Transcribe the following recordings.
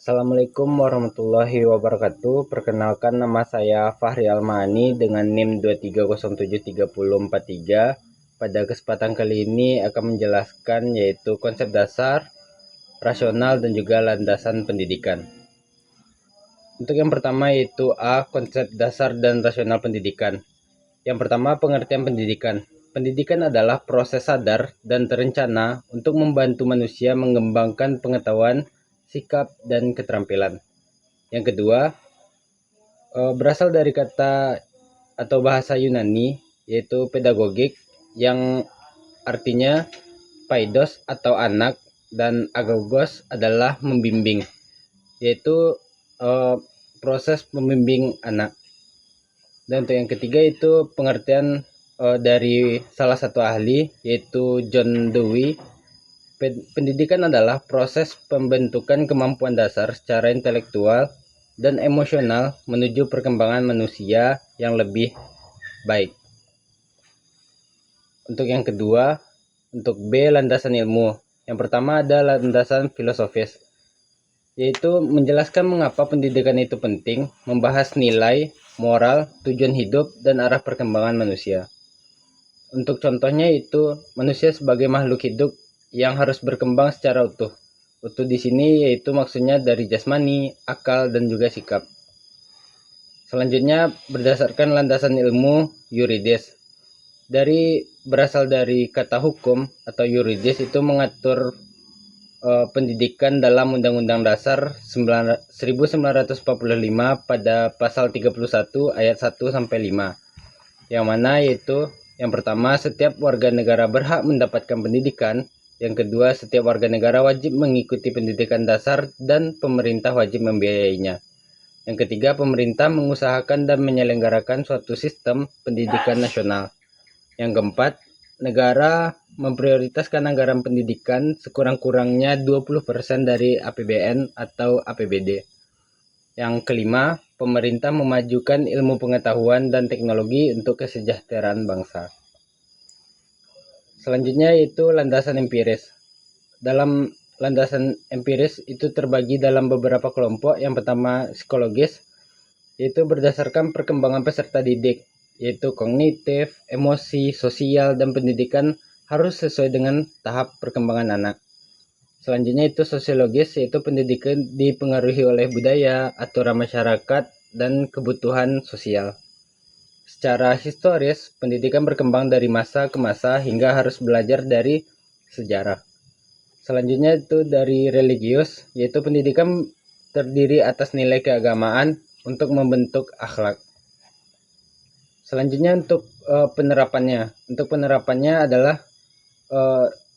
Assalamualaikum warahmatullahi wabarakatuh. Perkenalkan, nama saya Fahri Almani dengan NIM 2307343. Pada kesempatan kali ini akan menjelaskan yaitu konsep dasar, rasional, dan juga landasan pendidikan. Untuk yang pertama yaitu A. Konsep dasar dan rasional pendidikan. Yang pertama, pengertian pendidikan. Pendidikan adalah proses sadar dan terencana untuk membantu manusia mengembangkan pengetahuan, sikap, dan keterampilan. Yang kedua, berasal dari kata atau bahasa Yunani yaitu pedagogik, yang artinya paidos atau anak, dan agogos adalah membimbing, yaitu proses membimbing anak. Dan untuk yang ketiga itu pengertian dari salah satu ahli yaitu John Dewey. Pendidikan adalah proses pembentukan kemampuan dasar secara intelektual dan emosional menuju perkembangan manusia yang lebih baik. Untuk yang kedua, untuk B, landasan ilmu. Yang pertama ada landasan filosofis, yaitu menjelaskan mengapa pendidikan itu penting, membahas nilai, moral, tujuan hidup, dan arah perkembangan manusia. Untuk contohnya itu manusia sebagai makhluk hidup yang harus berkembang secara utuh. Utuh di sini yaitu maksudnya dari jasmani, akal, dan juga sikap. Selanjutnya berdasarkan landasan ilmu yuridis. Berasal dari kata hukum atau yuridis, itu mengatur pendidikan dalam Undang-Undang Dasar 1945 pada pasal 31 ayat 1 sampai 5. Yang mana yaitu yang pertama, setiap warga negara berhak mendapatkan pendidikan. Yang kedua, setiap warga negara wajib mengikuti pendidikan dasar dan pemerintah wajib membiayainya. Yang ketiga, pemerintah mengusahakan dan menyelenggarakan suatu sistem pendidikan nasional. Yang keempat, negara memprioritaskan anggaran pendidikan sekurang-kurangnya 20% dari APBN atau APBD. Yang kelima, pemerintah memajukan ilmu pengetahuan dan teknologi untuk kesejahteraan bangsa. Selanjutnya yaitu landasan empiris. Dalam landasan empiris itu terbagi dalam beberapa kelompok. Yang pertama, psikologis, yaitu berdasarkan perkembangan peserta didik, yaitu kognitif, emosi, sosial, dan pendidikan harus sesuai dengan tahap perkembangan anak. Selanjutnya itu sosiologis, yaitu pendidikan dipengaruhi oleh budaya, aturan masyarakat, dan kebutuhan sosial. Secara historis, pendidikan berkembang dari masa ke masa hingga harus belajar dari sejarah. Selanjutnya itu dari religius, yaitu pendidikan terdiri atas nilai keagamaan untuk membentuk akhlak. Selanjutnya untuk penerapannya. Untuk penerapannya adalah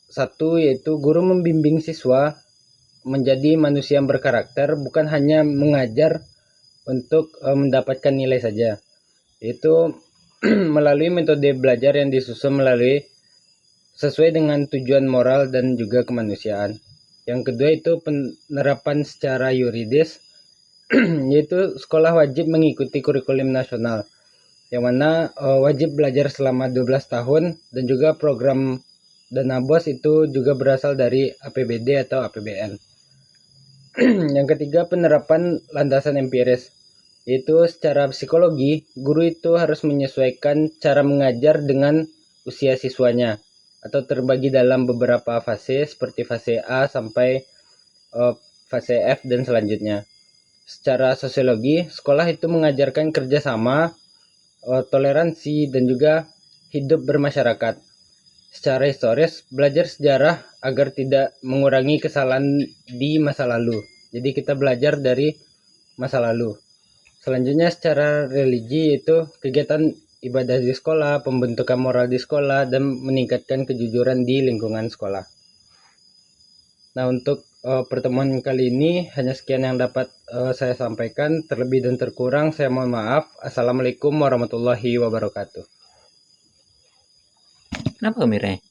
satu, yaitu guru membimbing siswa menjadi manusia yang berkarakter, bukan hanya mengajar untuk mendapatkan nilai saja. Itu melalui metode belajar yang disusun sesuai dengan tujuan moral dan juga kemanusiaan. Yang kedua itu penerapan secara yuridis, yaitu sekolah wajib mengikuti kurikulum nasional, yang mana wajib belajar selama 12 tahun, dan juga program dana BOS itu juga berasal dari APBD atau APBN. Yang ketiga, penerapan landasan empiris, yaitu secara psikologi, guru itu harus menyesuaikan cara mengajar dengan usia siswanya, atau terbagi dalam beberapa fase seperti fase A sampai fase F dan selanjutnya. Secara sosiologi, sekolah itu mengajarkan kerjasama, toleransi, dan juga hidup bermasyarakat. Secara historis, belajar sejarah agar tidak mengurangi kesalahan di masa lalu. Jadi kita belajar dari masa lalu. Selanjutnya secara religi, yaitu kegiatan ibadah di sekolah, pembentukan moral di sekolah, dan meningkatkan kejujuran di lingkungan sekolah. Nah, untuk pertemuan kali ini hanya sekian yang dapat saya sampaikan. Terlebih dan terkurang saya mohon maaf. Assalamualaikum warahmatullahi wabarakatuh. Kenapa kameranya?